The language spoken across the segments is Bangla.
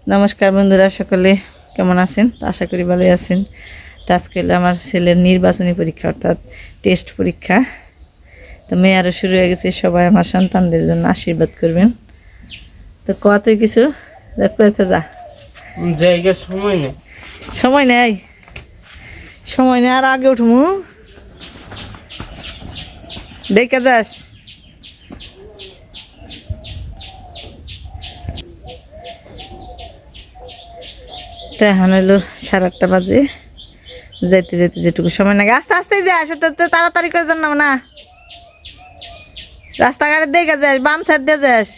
নমস্কার বন্ধুরা, সকলে কেমন আছেন? আশা করি ভালোই আছেন। তো আজকে হলো আমার ছেলের নির্বাচনী পরীক্ষা, অর্থাৎ টেস্ট পরীক্ষা। তো মেয়ে আরও শুরু হয়ে গেছে। সবাই আমার সন্তানদের জন্য আশীর্বাদ করবেন। তো কত কিছু দেখতে যা জায়গা সময় নেই, সময় নেই, সময় নেই। আর আগে উঠমু দেখে যাস। তো এখন হলো 8:30 বাজে। যাইতে যাইতে যেটুকু সময় লাগে, আস্তে আস্তে যাস, তো তাড়াতাড়ি করে যান না, রাস্তাঘাটে দেখে যাস, বাম সাইড দিয়ে যাস।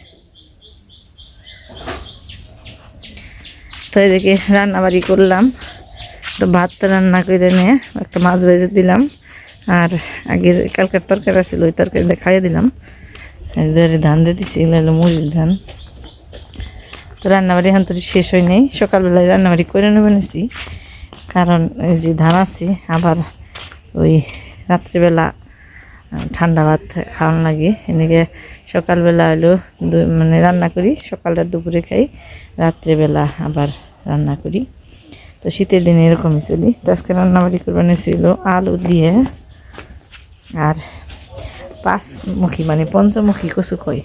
তো এদিকে রান্না বাড়ি করলাম। তো ভাতটা রান্না করে নিয়ে একটা মাছ ভেজে দিলাম, আর আগের কালকার তরকারি ছিল ওই তরকারি খাইয়ে দিলাম। এবারে ধান দিয়ে দিচ্ছি, এগুলো হলো মুড়ির ধান। তো রান্নাবাড়ি এখন তো শেষ হয় নাই, সকালবেলায় রান্নাবাড়ি করে নেবে নিছি, কারণ এই যে ধান আছে, আবার ওই রাত্রিবেলা ঠান্ডা ভাত খাওয়ানো লাগে। এনেকে সকালবেলা হলো মানে রান্না করি, সকালটা দুপুরে খাই, রাত্রিবেলা আবার রান্না করি। তো শীতের দিনে এরকমই চলি। তো আজকে রান্নাবাড়ি করবানো ছিল আলু দিয়ে আর 5মুখী মানে পঞ্চমুখী কচু কয়।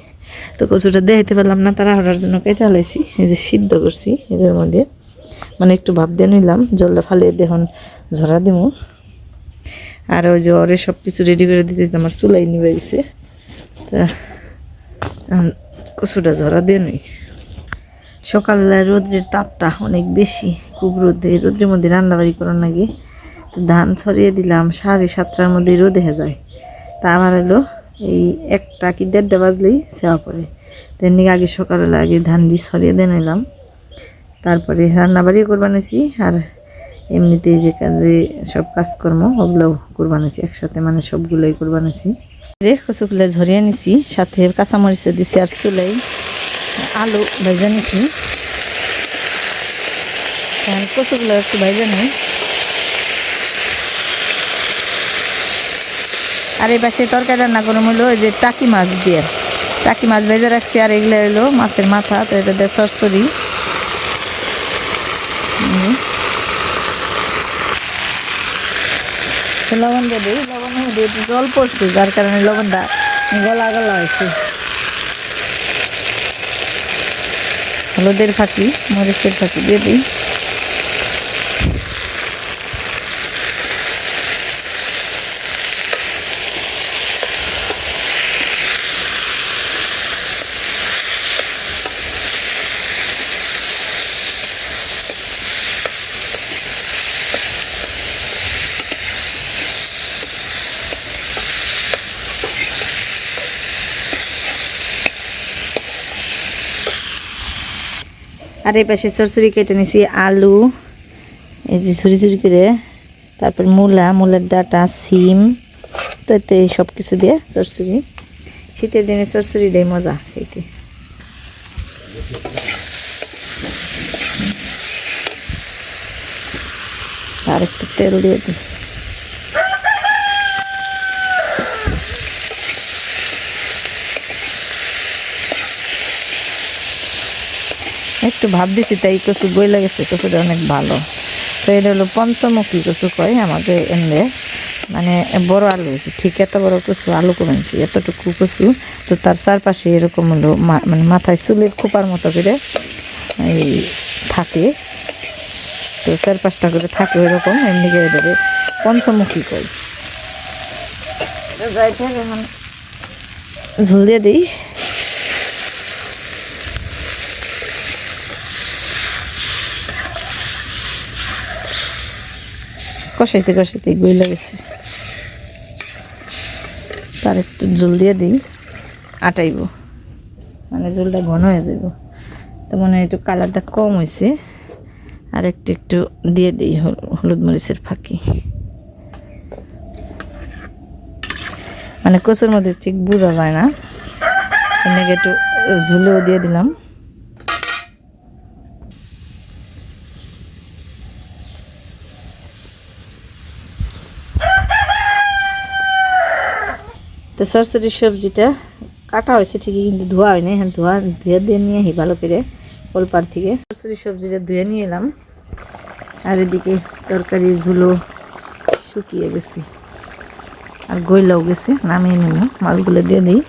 তো কচুটা দেখাইতে পারলাম না, তারা হওয়ার জন্য কেটে হালাইছি। এই যে সিদ্ধ করছি এদের মধ্যে, মানে একটু ভাব দিয়ে নিলাম, জলটা ফালিয়ে দেখুন ঝরা দিমু। আর ওই যে ওরে সব কিছু রেডি করে দিতে আমার চুলাই নিবে গেছে। তা কচুটা ঝরা দিয়ে নই। সকালবেলায় রোদ্রের তাপটা অনেক বেশি, খুব রোদে, রোদ্রের মধ্যে রান্নাবাড়ি করার লাগে। তো ধান ছড়িয়ে দিলাম 7:30টার মধ্যে রোদে হয়ে যায়। তা আমার হলো এই 1টা কি 1:30 বাজলেই সেবা পড়ে। তেমনি আগে সকালবেলা আগে ধান দিয়ে ছড়িয়ে দিয়ে নিলাম, তারপরে রান্নাবাড়িও করবানিছি, আর এমনিতে যে কাজে সব কাজকর্ম ওগুলোও করবানিছি একসাথে, মানে সবগুলোই করবানিছি। যে কচুগুলো ঝরিয়ে নিছি, সাথে কাঁচামরিচও দিছি, আর চুলাই আলু ভেজে নিছি। কচুগুলো একটু ভেজে নিই। আর এই পাশে তরকারি রান্না করে হলো ওই যে টাকি মাছ দিয়ে, টাকি মাছ ভেজে রাখছি। আর এগুলো হলো মাছের মাথা, তো এটা দিয়ে চচ্চড়ি। লবণ দিয়ে দিই, লবণের মধ্যে একটু জল পড়ছে, যার কারণে লবণটা গলা গলা হয়েছে। হলুদের ফাঁকি, মরিচের ফাঁকি দিয়ে দিই। আর এই পাশে চরচড়ি কেটে নিছি, আলু এই যে ঝুরি ঝুরি করে, তারপর মূলার ডাঁটা, সিম। তো এতে সব কিছু দিয়ে চরচড়ি। শীতের দিনে চরচড়িটাই মজা খেতে। আর একটু তেল দিয়ে দিই। একটু ভাব দিছি, তাই কচু বই লাগেছে, কচুটা অনেক ভালো। তো এটা হলো পঞ্চমুখী কচু কয় আমাদের এনে, মানে বড় আলু, ঠিক এত বড় কচু আলু কমেছি, এতটুকু কচু। তো তার চারপাশে এরকম হলো মানে মাথায় চুলের খোপার মতো করে এই থাকে, তো 4-5টা করে থাকে ওইরকম, এমনি করে দেবে পঞ্চমুখী কয়। যাই থাক, এখন ঝোল দিয়ে দিই। কষাইতে কষাইতে গইলা গেছে, তার একটু জল দিয়ে দিই, আটাইব, মানে জলটা ঘন হয়ে যাব। তো মনে হয় একটু কালারটা কম হয়েছে, আর একটু একটু দিয়ে দিই হলুদ মরিচের ফাঁকি। মানে কচুর মধ্যে ঠিক বোঝা যায় না, এমনি একটু ঝুলেও দিয়ে দিলাম। তো চচ্চড়ির সবজিটা কাটা হয়েছে ঠিকই, কিন্তু ধোয়া হয়নি। হ্যাঁ, ধুয়ে দিয়ে নিয়ে ভালো করে কলপার থেকে সবজিটা ধুয়ে নিয়ে এলাম। আর এদিকে তরকারি ঝুলো শুকিয়ে গেছে আর গইলাও গেছে, নামিয়ে নেব। মাছগুলো দিয়ে দিই।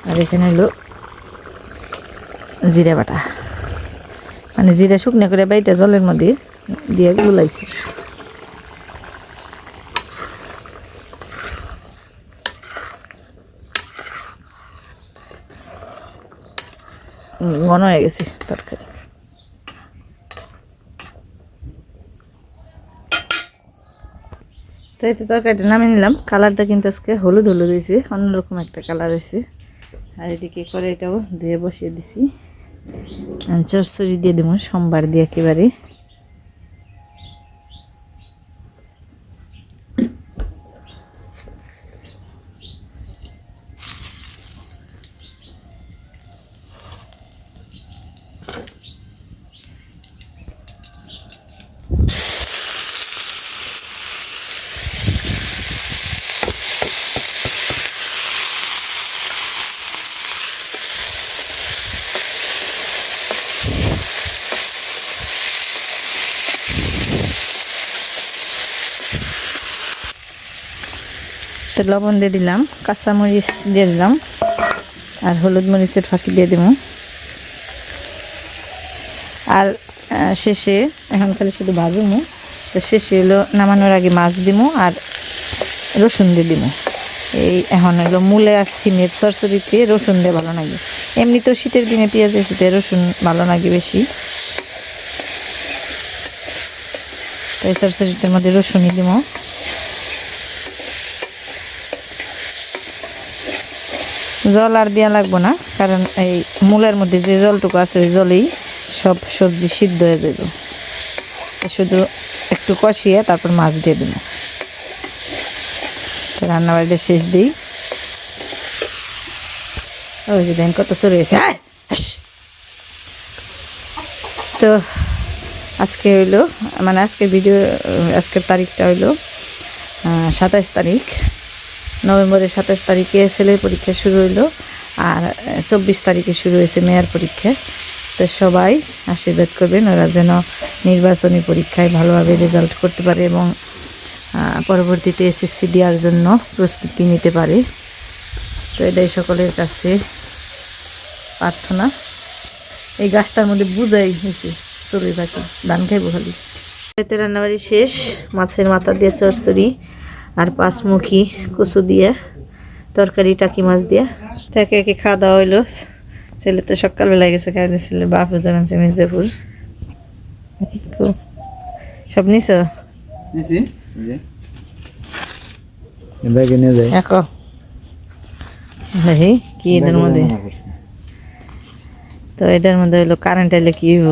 আর এখানে হলো জিরা বাটা, মানে জিরা শুকনো করে বাইটা জলের মধ্যে দিয়ে গুলাইছি। ঘন হয়ে গেছে তরকারি। তাই তো তরকারিটা নামিয়ে নিলাম। কালারটা কিন্তু আজকে হলুদ হলুদ হয়েছে, অন্যরকম একটা কালার হয়েছে। আর এদিকে কড়াইটাও ধুয়ে বসিয়ে দিছি। চচ্চড়ি দিয়ে দেবো সোমবার দিয়ে একেবারে। তো লবণ দিয়ে দিলাম, কাঁচামরিচ দিয়ে দিলাম, আর হলুদ মরিচের ফাঁকি দিয়ে দিব। আর শেষে এখন খালি শুধু ভাজুমো। তো শেষে হলো নামানোর আগে মাছ দিব আর রসুন দিয়ে দিব। এই এখন হলো মূলে আর সিমের চচ্চড়িতে রসুন দিয়ে ভালো লাগে। এমনি তো শীতের দিনে পেঁয়াজ রেসিতে রসুন ভালো লাগে বেশি। তো এই চচ্চড়িটার মধ্যে রসুনই দিব। জল আর দেওয়া লাগবো না, কারণ এই মূলের মধ্যে যে জলটুকু আছে ওই জলেই সব সবজি সিদ্ধ হয়ে যাবে। শুধু একটু কষিয়ে তারপর মাছ দিয়ে দেবো। রান্না বাড়িটা শেষ দিই। ওই যে দেন কত চলে গেছে। তো আজকে হইলো, মানে আজকে ভিডিও, আজকের তারিখটা হইলো 27 তারিখ নভেম্বরের। 27 তারিখে ছেলের পরীক্ষা শুরু হইলো, আর 24 তারিখে শুরু হয়েছে মেয়ের পরীক্ষা। তো সবাই আশীর্বাদ করবেন ওরা যেন নির্বাচনী পরীক্ষায় ভালোভাবে রেজাল্ট করতে পারে এবং পরবর্তীতে এসএসসি দেওয়ার জন্য প্রস্তুতি নিতে পারে। তো এটাই সকলের কাছে প্রার্থনা। এই গাছটার মধ্যে বুঝাই হয়েছে চড়ুই পাখি ধান খাইব খালি। এতে রান্নাবাড়ি শেষ। মাছের মাথা দিয়ে চচ্চড়ি আর পাঁচমুখী কচু দিয়ে তরকারি, টাকি মাছ দিয়ে একে একে খাওয়া দাওয়া হইলো। ছেলে তো সকালবেলায় গেছে কাজে, ছেলে বাপু যাবেন মির্জাপুর। সব নিছ কি এটার মধ্যে? তো এটার মধ্যে হইলো কারেন্ট আইলে কি হইব?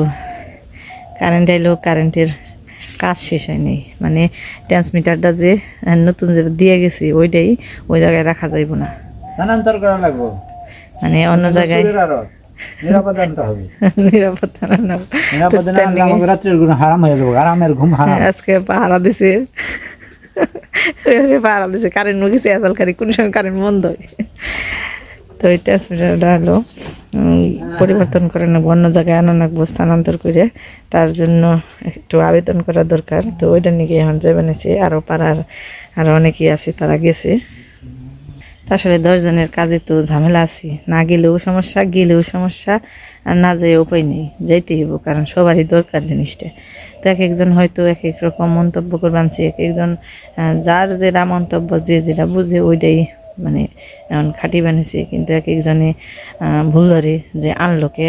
কারেন্ট আইলেও কারেন্টের কাজ শেষ হয়নি, মানে ট্রান্সমিটারটা যে নতুন যেটা দিয়ে গেছি ওইটাই ওই জায়গায় রাখা যাইব না, স্থানান্তর করা লাগবে, মানে অন্য জায়গায় নিরাপত্তা আনতে হবে। নিরাপত্তা রাত্রের ঘুম হারাম হয়ে যাবো, আরামের ঘুম হারাম। আজকে পাহারা দিছে, পাহারা দিছে কারেন্ট গেছে আজকাল কোন সময় কারেন্ট বন্ধ হয়। তো এই ট্রান্সমিটারটা হলো পরিবর্তন করে নেবো, অন্য জায়গায় আনা লাগবো স্থানান্তর করে। তার জন্য একটু আবেদন করা দরকার। তো ওইটা নিয়ে এখন যাবেন এসে আরও পাড়ার আরও অনেকেই আছে, তারা গেছে। আসলে 10 জনের কাজে তো ঝামেলা আছে, না গেলেও সমস্যা, গেলেও সমস্যা, আর না যেয়ে উপায় নেই, যাইতেই হইব, কারণ সবারই দরকার জিনিসটা। তো এক একজন হয়তো এক এক রকম মন্তব্য করবানছে, এক একজন যার যেটা মন্তব্য যে যেটা বুঝে ওইটাই মানে এমন খাটি বানিয়েছে। কিন্তু এক একজনে ভুল ধরে যে আনলোকে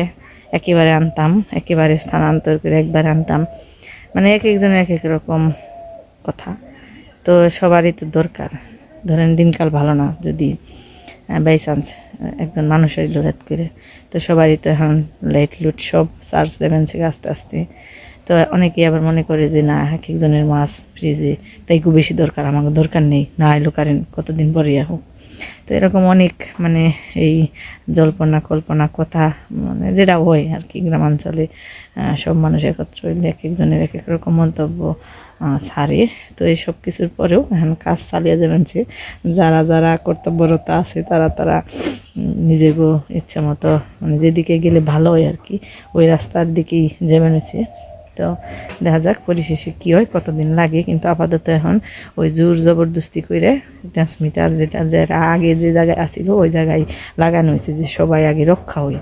একেবারে আনতাম, একেবারে স্থানান্তর করে একবার আনতাম, মানে এক একজনের এক এক রকম কথা। তো সবারই তো দরকার। ধরেন দিনকাল ভালো না, যদি বাই চান্স একজন মানুষের লোরাত করে, তো সবারই তো এখন লাইট লুট সব চার্জ দেবেন থেকে আস্তে আস্তে। তো অনেকেই আবার মনে করে যে না এক একজনের মাছ ফ্রিজে তাই খুব বেশি দরকার, আমাকে দরকার নেই, না এলো কারেন্ট কতদিন পরে হোক। তো এরকম অনেক মানে এই জল্পনা কল্পনা কথা, মানে যেটা হয় আর কি গ্রামাঞ্চলে, সব মানুষ একত্র হইলে এক একজনের এক এক রকম মন্তব্য ছাড়ে। তো এই সব কিছুর পরেও এখন কাজ চালিয়ে যাবেন যে যারা যারা কর্তব্যরত আছে তারা তারা নিজেকে ইচ্ছা মতো মানে যেদিকে গেলে ভালো হয় আর কি ওই রাস্তার দিকেই যাবেন হয়েছে। তো দেখা যাক পরিশেষে কী হয়, কতদিন লাগে। কিন্তু আপাতত এখন ওই জোর জবরদস্তি করে ট্রান্সমিটার যেটা আগে যে জায়গায় আসিল ওই জায়গায় লাগানো হয়েছে যে সবাই আগে রক্ষা হয়।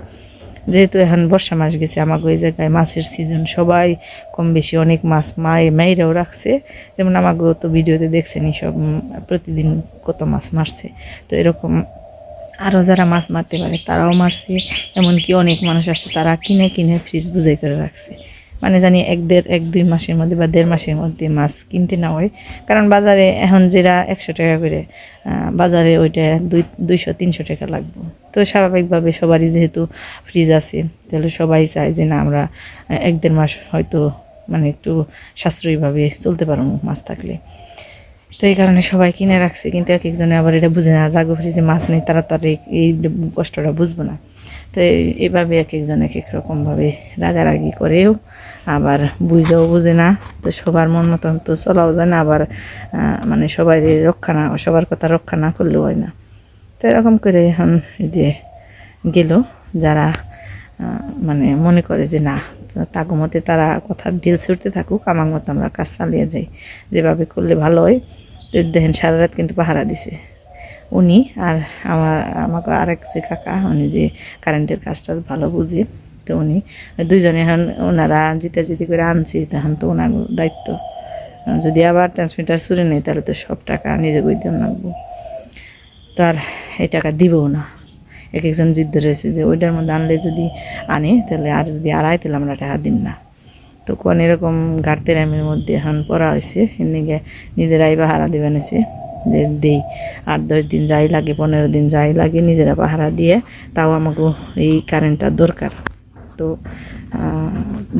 যেহেতু এখন বর্ষা মাস গেছে আমাকে ওই জায়গায় মাছের সিজন, সবাই কম বেশি অনেক মাছ মেয়েরাও রাখছে। যেমন আমাকে তো ভিডিওতে দেখছেনই সব প্রতিদিন কত মাছ মারছে। তো এরকম আরও যারা মাছ মারতে পারে তারাও মারছে। এমনকি অনেক মানুষ আছে তারা কিনে কিনে ফ্রিজ বুঝাই করে রাখছে, মানে জানি এক দুই মাসের মধ্যে বা 1.5 মাসের মধ্যে মাছ কিনতে না হয়। কারণ বাজারে এখন যেটা 100 টাকা করে বাজারে ওইটা 200-300 টাকা লাগবে। তো স্বাভাবিকভাবে সবারই যেহেতু ফ্রিজ আছে তাহলে সবাই চায় যে না আমরা 1-1.5 মাস হয়তো মানে একটু সাশ্রয়ীভাবে চলতে পারবো মাছ থাকলে। তো এই কারণে সবাই কিনে রাখছে। কিন্তু এক একজনে আবার এটা বুঝে না, জাগো ফ্রিজে মাছ নেই তারা তো আর এই কষ্টটা বুঝবো না। তো এইভাবে এক একজন এক এক রকমভাবে রাগারাগি করেও আবার বুঝেও বুঝে না। তো সবার মন মতন তো চলাও যায় না, আবার মানে সবাই সবার কথা রক্ষা না করলেও হয় না। তো এরকম করে এখন যে গেল যারা মানে মনে করে যে না তাগো মতে তারা কথার ডিল ছুটতে থাকুক, আমার মতো আমরা কাজ চালিয়ে যাই, যেভাবে করলে ভালো হয়। তো দেখেন সারা রাত কিন্তু পাহারা দিছে উনি আর আমাকে আরেক যে কাকা, উনি যে কারেন্টের কাজটা ভালো বুঝি। তো উনি দুইজনে এখন ওনারা জিতাজিতি করে আনছি, তখন তো ওনার দায়িত্ব। যদি আবার ট্রান্সমিটার চুরি নেই তাহলে তো সব টাকা নিজে গইতে লাগবো, তো আর এই টাকা দিবও না। এক একজন জিদ্দ রয়েছে যে ওইটার মধ্যে আনলে যদি আনে তাহলে আর যদি আড়াই তাহলে আমরা টাকা দিন না। তো কোন এরকম গাড়তে রামের মধ্যে এখন পড়া হয়েছে, এমনিকে নিজেরাই পাহারা দেবেন হয়েছে যে দেই 8-10 দিন যাই লাগে 15 দিন যাই লাগে নিজেরা পাহারা দিয়ে, তাও আমাকে এই কারেন্টটা দরকার। তো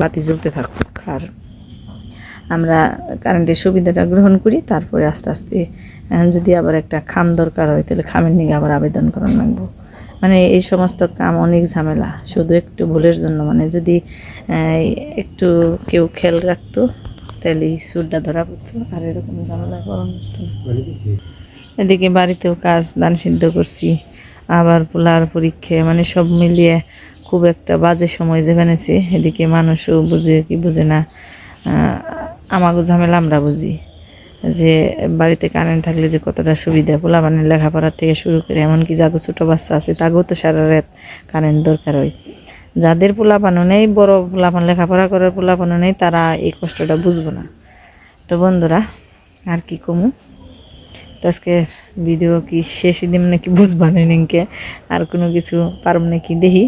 বাতি জ্বলতে থাকুক আর আমরা কারেন্টের সুবিধাটা গ্রহণ করি। তারপরে আস্তে আস্তে যদি আবার একটা খাম দরকার হয় তাহলে খামের নিয়ে আবার আবেদন করার লাগবো। মানে এই সমস্ত কাম অনেক ঝামেলা, শুধু একটু ভুলের জন্য। মানে যদি একটু কেউ খেয়াল রাখতো তাহলে সুরটা ধরা পড়তো, আর এরকম ঝামেলা করার মতো। এদিকে বাড়িতেও কাজ, ধান সিদ্ধ করছি, আবার পোলার পরীক্ষা, মানে সব মিলিয়ে খুব একটা বাজে সময় যেখানেছে। এদিকে মানুষও বুঝে কি বুঝে না, আমাকে ঝামেলা আমরা বুঝি যে বাড়িতে কারেন্ট থাকলে যে কতটা সুবিধা, পোলাপানের লেখাপড়ার থেকে শুরু করে এমনকি যাগো ছোটো বাচ্চা আছে তাকেও তো সারা রাত কারেন্ট দরকার হয়। যাদের পোলাপানও নেই, বড় পোলাপান লেখাপড়া করার পোলাপানও নেই, তারা এই কষ্টটা বুঝবো না। তো বন্ধুরা আর কি কমু, তো আজকে ভিডিও কি শেষ দিন নাকি বুঝবা নাকি, আর কোনো কিছু পারব নাকি দেখি,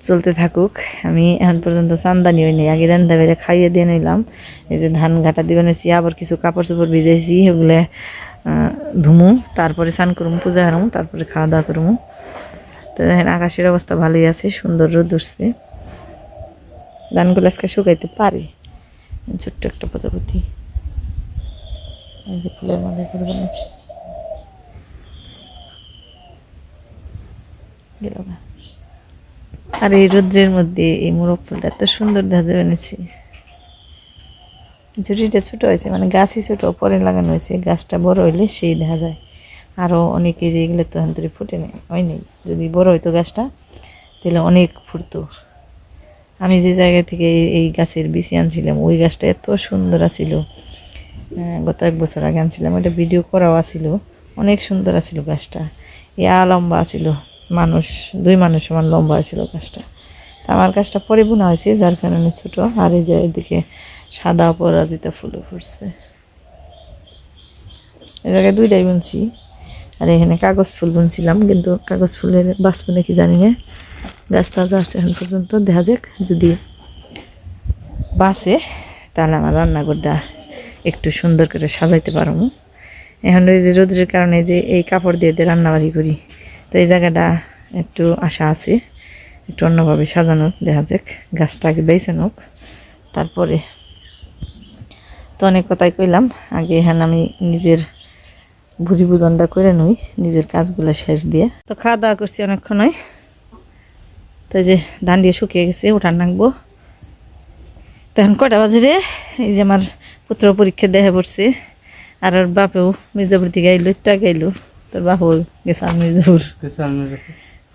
চলতে থাকুক। আমি এখন পর্যন্ত চান্দানি হয়নি, আগে রান্না বেড়ে খাইয়ে দিয়ে নিলাম। এই যে ধান ঘাটা দিবে নিয়েছি, আবার কিছু কাপড় চোপড় ভিজাইছি, ওগুলো ধুমু, তারপরে স্নান করবো, পূজা হারমু, তারপরে খাওয়া দাওয়া করবো। তো দেখেন আকাশের অবস্থা ভালোই আছে, সুন্দর রোদ উঠছে। ধানগুলো আজকে শুকাইতে পারি। ছোট্ট একটা প্রজাপতি এই যে ফুলের মধ্যে করে বানাচ্ছে গেল না। আর এই রৌদ্রের মধ্যে এই মোরগ ফুলটা এত সুন্দর দেখা যাবে নিছি। ঝুড়িটা ছোটো হয়েছে, মানে গাছই ছোটো, পরে লাগানো হয়েছে। গাছটা বড় হইলে সেই দেখা যায়। আরও অনেকে যে এগুলো তো অন্তরে ফুটে নেই, হয়নি। যদি বড় হইতো গাছটা তাহলে অনেক ফুটতো। আমি যে জায়গা থেকে এই গাছের বিচি আনছিলাম ওই গাছটা এত সুন্দর আছিল, গত 1 বছর আগে আনছিলাম, ওটা ভিডিও করাও আছিল, অনেক সুন্দর আছিল গাছটা। লম্বা আছিল, 2 মানুষ সমান লম্বা ছিল গাছটা। আমার গাছটা পরে বোনা হয়েছে যার কারণে ছোট। আর এই যে এদিকে সাদা অপরাজিতা ফুলও ফুটছে, এই জায়গায় 2টাই বুনছি। আর এখানে কাগজ ফুল বুনছিলাম, কিন্তু কাগজ ফুলের বাঁচবো নাকি জানি না। গাছ তাজা আছে এখন পর্যন্ত, দেখা যাক যদি বাঁচে তাহলে আমার রান্নাঘরটা একটু সুন্দর করে সাজাইতে পারবো। এখন ওই যে রোদের কারণে যে এই কাপড় দিয়ে রান্নাবাড়ি করি, তো এই জায়গাটা একটু আশা আছে একটু অন্যভাবে সাজানোর। দেখা যাক, গাছটা আগে বেছে নোক তারপরে। তো অনেক কথাই কইলাম, আগে এখানে আমি নিজের ভুজি ভোজনটা করে নই, নিজের কাজগুলো শেষ দিয়ে। তো খাওয়া দাওয়া করছি অনেকক্ষণই। তো যে ধান দিয়ে শুকিয়ে গেছে, উঠান নাকবো। তখন কটা বাজে রে, এই যে আমার পুত্র পরীক্ষা দেখা পড়ছে আর ওর বাপেও মির্জাপুর থেকে আইলো একটু আগে আইলো তোর বাপও গেছে আর মির্জাপুর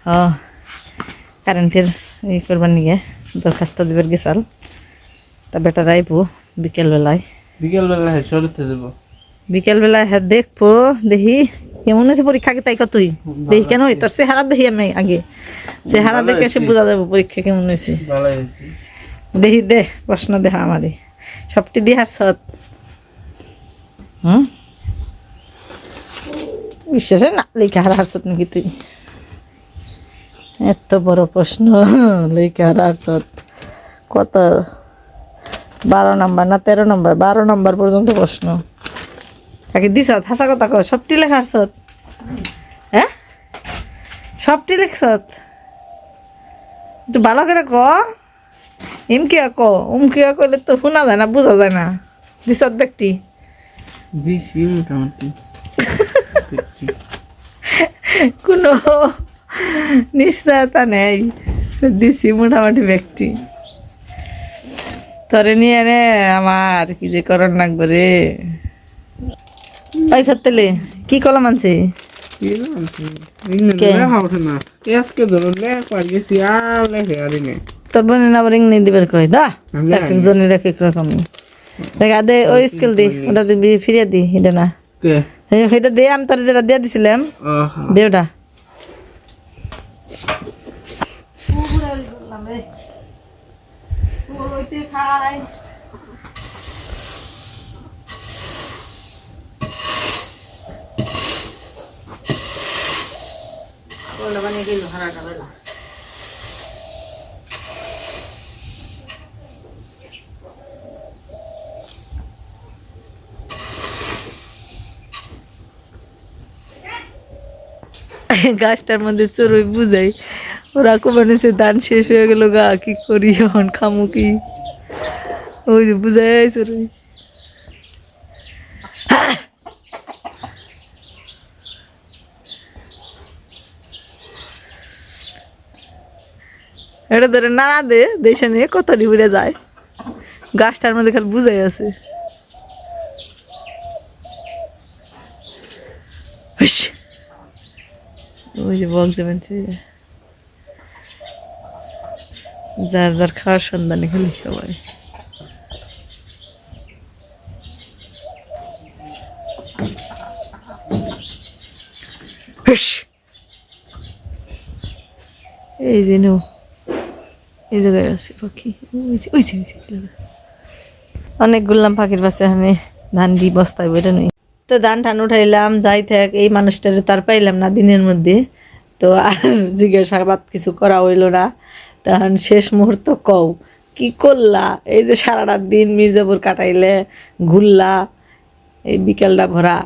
হ কারেন্টের ই করবার নিয়ে দরখাস্ত দিবার গেছাল তা বেটার আইবো বিকেলবেলায় সরতে যাবো বিকেলবেলায় হ্যাঁ দেখবো দেখি কেমন আছে পরীক্ষা আগে তাই কতই দেখি কেন তোর চেহারা দেখি আমি আগে চেহারা ভালো দেখে এসে হয়েছে। বোঝা যাবো পরীক্ষা কেমন হয়েছে ভালো হয়েছে দেখি দে প্রশ্ন দেখা আমারে সবটি দিয়ে হারছত বিশ্বাসে না লেখা হারছত নাকি তুই এত বড় প্রশ্ন লেখা হারছত কত 12 নম্বর না 13 নম্বর 12 নম্বর পর্যন্ত প্রশ্ন তাকে দিস হাসা কথা কর সবটি লেখা হারছত হ্যাঁ সবটি লেখছত একটু ভালো করে ক ইমকিয়া ক উমকিয়া করলে তো শোনা যায় না বোঝা যায় না দিছত ব্যক্তি দিছি মোটামুটি কোনো নিশ্চয়তা নেই দিছি মোটামুটি ব্যক্তি তোরে নিয়ে নে আমার কি যে করার লাগবে রে পয়সা তেলে কি কলম আনছে কে? আজকে ধরো লেখা গেছি আর লেখে আর নেই তোর বোনের আবার ইংনি দিবার কই দা আমি এক একজনের এক এক রকম দেখা দে ওই স্কেল দি ওটা দিবি ফিরিয়ে দি এটা না কে সেটা দে আমি তোর যেটা দিয়ে দিছিলাম দে ওটা গাছটার মধ্যে চড়ুই বুঝাই ওরা কোবানিছে ধান শেষ হয়ে গেল গা কি করি এখন খামু কি ওই যে বুঝাই চড়ুই এটা ধরে নাড়া দে দেশে নিয়ে কত উড়ে যায় গাছটার মধ্যে খালি বুঝাই আছে হুস। ওই যে বক দেবেন যার যার খাওয়ার সন্ধানে খালি সবাই হুস। এই যে নো এই জায়গায় আছে পাখি অনেক গুললাম পাখির পাশে আমি ধান দি বস্তায় বইটা নই তো ধান টান উঠাইলাম যাই থাক এই মানুষটারে তার পাইলাম না দিনের মধ্যে তো আর জিজ্ঞাসাবাদ কিছু করা হইলো না তখন শেষ মুহূর্ত কও কি করলা এই যে সারাটা দিন মির্জাপুর কাটাইলে ঘুরলা এই বিকেলটা ভরা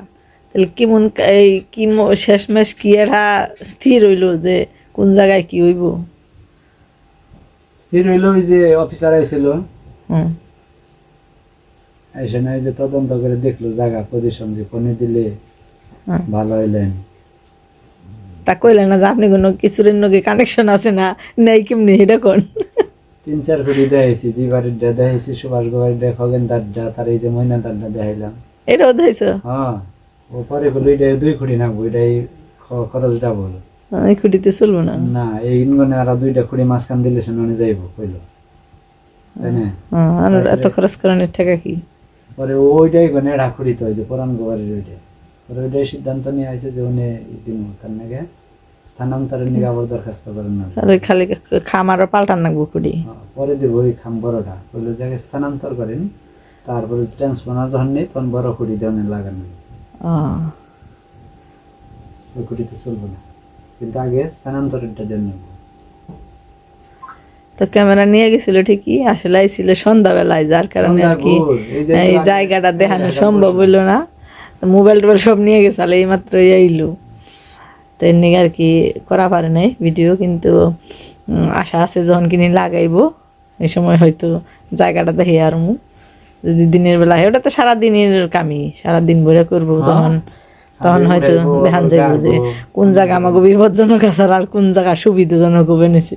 তাহলে কেমন এই কি শেষমেশ কি এটা স্থির হইলো যে কোন জায়গায় কি হইব স্থির হইল ওই যে অফিসার আইছিল হুম এসে নাই যে তদন্ত করে দেখলো জায়গা পজিশন যে কোনে দিলে হুম। ভালো হইলেন তা কইলেন না যে আপনি কোনো কিছুর নগে কানেকশন আছে না নেই কেমনি এটা কোন 3-4 কোটি দেখাইছি জি বাড়ির দেখাইছি সুভাষ বাড়ির খগেন দাড্ডা তার এই যে ময়না দাড্ডা দেখাইলাম এটাও দেখছ হ্যাঁ ও পরে বললো এটা 2 কোটি নাকবো এটাই খরচ ডাবল এই খুঁটিতে চলবো না না এই ইনগনে আর 2টা কোটি মাঝখান দিলে শুনে যাইবো কইলো তাই না আর এত খরচ করানোর টাকা কি পরে ওইটাই গনে রাখুড়ি তো যে পুরান গোবারের ওইটাই পরে ওইটাই সিদ্ধান্ত নিয়ে আসে যে উনি দিন তার নাকি স্থানান্তরের নিয়ে আবার দরখাস্ত করেন না আর ওই খালি খামারও পাল্টান নাকবো খুঁটি পরে দিব ওই খাম বড়টা বললো যে স্থানান্তর করেন তারপরে ট্রান্সফর্মার যখন নেই তখন বড় খুঁটি দেওয়ার লাগানো ওই খুঁটিতে চলবো না কিন্তু আগে স্থানান্তরেরটা দেন নেব তো ক্যামেরা নিয়ে গেছিল ঠিকই আসলে আইছিল সন্ধ্যাবেলায় যার কারণে আর কি এই জায়গাটা দেখানো সম্ভব হইলো না মোবাইল টোবাইল সব নিয়ে গেছিল এই মাত্র আইলো তো এমনি আর কি করা পারে নাই ভিডিও কিন্তু আশা আছে যখন কিনে লাগাইবো এই সময় হয়তো জায়গাটা দেখে আর যদি দিনের বেলা হয় ওটা তো সারাদিনের কামি সারাদিন ভরে করবো তখন হয়তো দেখান যাইব যে কোন জায়গা আমাকে বিপজ্জনক আছে আর কোন জায়গা সুবিধাজনক হবে নিছে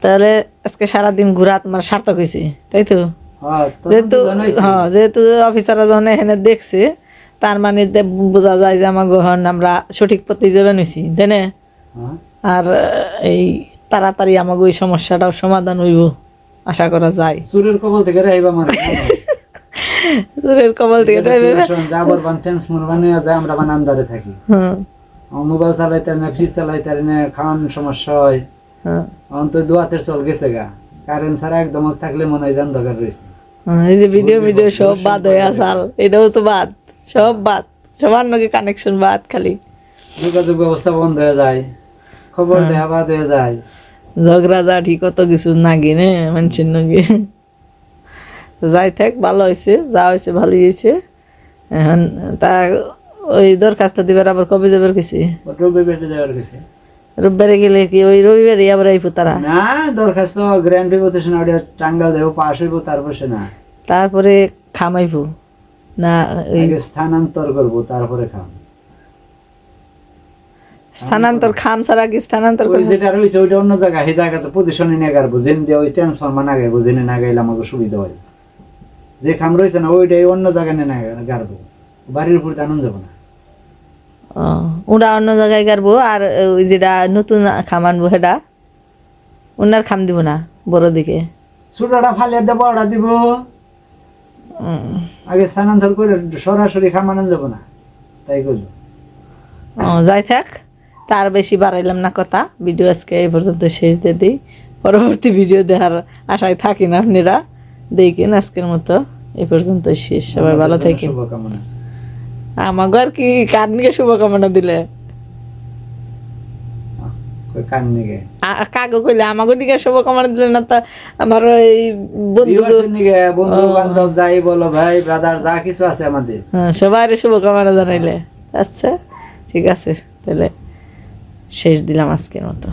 তাহলে আজকে সারাদিন ঘোরা তোমার সার্থক হয়েছে তাই তো হ্যাঁ, তখন যেহেতু তো জানাইছি। হ্যাঁ যেহেতু অফিসাররা যখন এখানে দেখছে তার মানে যে বোঝা যায় যে আমার গ্রহণ আমরা সঠিক পথে যাবে নিছি তাই না? হ্যাঁ, আর এই তাড়াতাড়ি আমাকে ওই সমস্যাটাও সমাধান হইব আশা করা যায়। চুরের কবল থেকে রাইবা মানে চোরের কবল থেকে যাবার বান টেনশন বানিয়ে যায়, আমরা বান আন্দারে থাকি। হ্যাঁ মোবাইল চালাইতে না, ফ্রিজ চালাইতে না, খাওয়ান সমস্যা হয়। হ্যাঁ এখন তো দুয়াতের চল গেছে গা, কারেন্ট ছাড়া একদম থাকলে মনে হয় জান দরকার রয়েছে। হ্যাঁ, এই যে ভিডিও সব বাদ হয়ে আসাল এটাও তো বাদ, সব বাদ, সবার নাকি কানেকশন বাদ, খালি যোগাযোগ ব্যবস্থা বন্ধ হয়ে যায়, খবর দেওয়া বাদ হয়ে যায়। ঝগড়া ঝাঁটি কত কিছু নাকি নে মানুষের নাকি। যাই থাক, ভালো হয়েছে, যা হয়েছে ভালোই হয়েছে। এখন তা ওই দরখাস্ত দিবার আবার কবে যাবার কিছু? রবিবারে যাওয়ার গেছে রবিবারে গেলে কি ওই রবিবারে আবার আইপো তারা? না, দরখাস্ত গ্র্যান্ড হইব তো সেনা ওটা টাঙ্গাল দেবো, পাশ হইব, তারপর সে না তারপরে খামাইবো না ওই আগে স্থানান্তর করবো, তারপরে খাম। স্থানান্তর খাম ছাড়া কি স্থানান্তর ওই করবো? যেটা রয়েছে ওইটা অন্য জায়গায়, সেই জায়গাতে পজিশনে নিয়ে গাড়বো, জেন দিয়ে ওই ট্রান্সফরমার না গাইবো, জেনে না গাইলে আমাকে সুবিধা হয়। যে খাম রয়েছে না ওইটাই অন্য জায়গায় নিয়ে না গাড়বো, বাড়ির উপর আনন্দ যাবো না। ও, ওরা অন্য জায়গায় গাড়বো, আর ওই যেটা নতুন খাম আনবো সেটা ওনার খাম দিব না, বড় দিকে। ছোটটা ফালিয়ে দেবো, ওটা দিব। আগে স্থানান্তর করে সরাসরি খাম আনন্দ যাবো না, তাই করলো। ও, যাই থাক, তার বেশি বাড়াইলাম না কথা। ভিডিও আজকে এই পর্যন্ত শেষ দিয়ে দিই, পরবর্তী ভিডিও দেখার আশায় থাকি না আপনারা, দেখেন আজকের মতো এই পর্যন্ত শেষ। সবাই ভালো থাকেন। শুভকামনা। আমাকে আর কি কার নিকে শুভকামনা দিলে? কান নিগে কাগো কইলে আমাকে দিকে শুভকামনা দিলে না, তা আমার এই বন্ধু বন্ধু বান্ধব যাই বলো, ভাই ব্রাদার যা কিছু আছে আমাদের, সবাই শুভকামনা জানাইলে। আচ্ছা ঠিক আছে, তাহলে শেষ দিলাম আজকের মতো।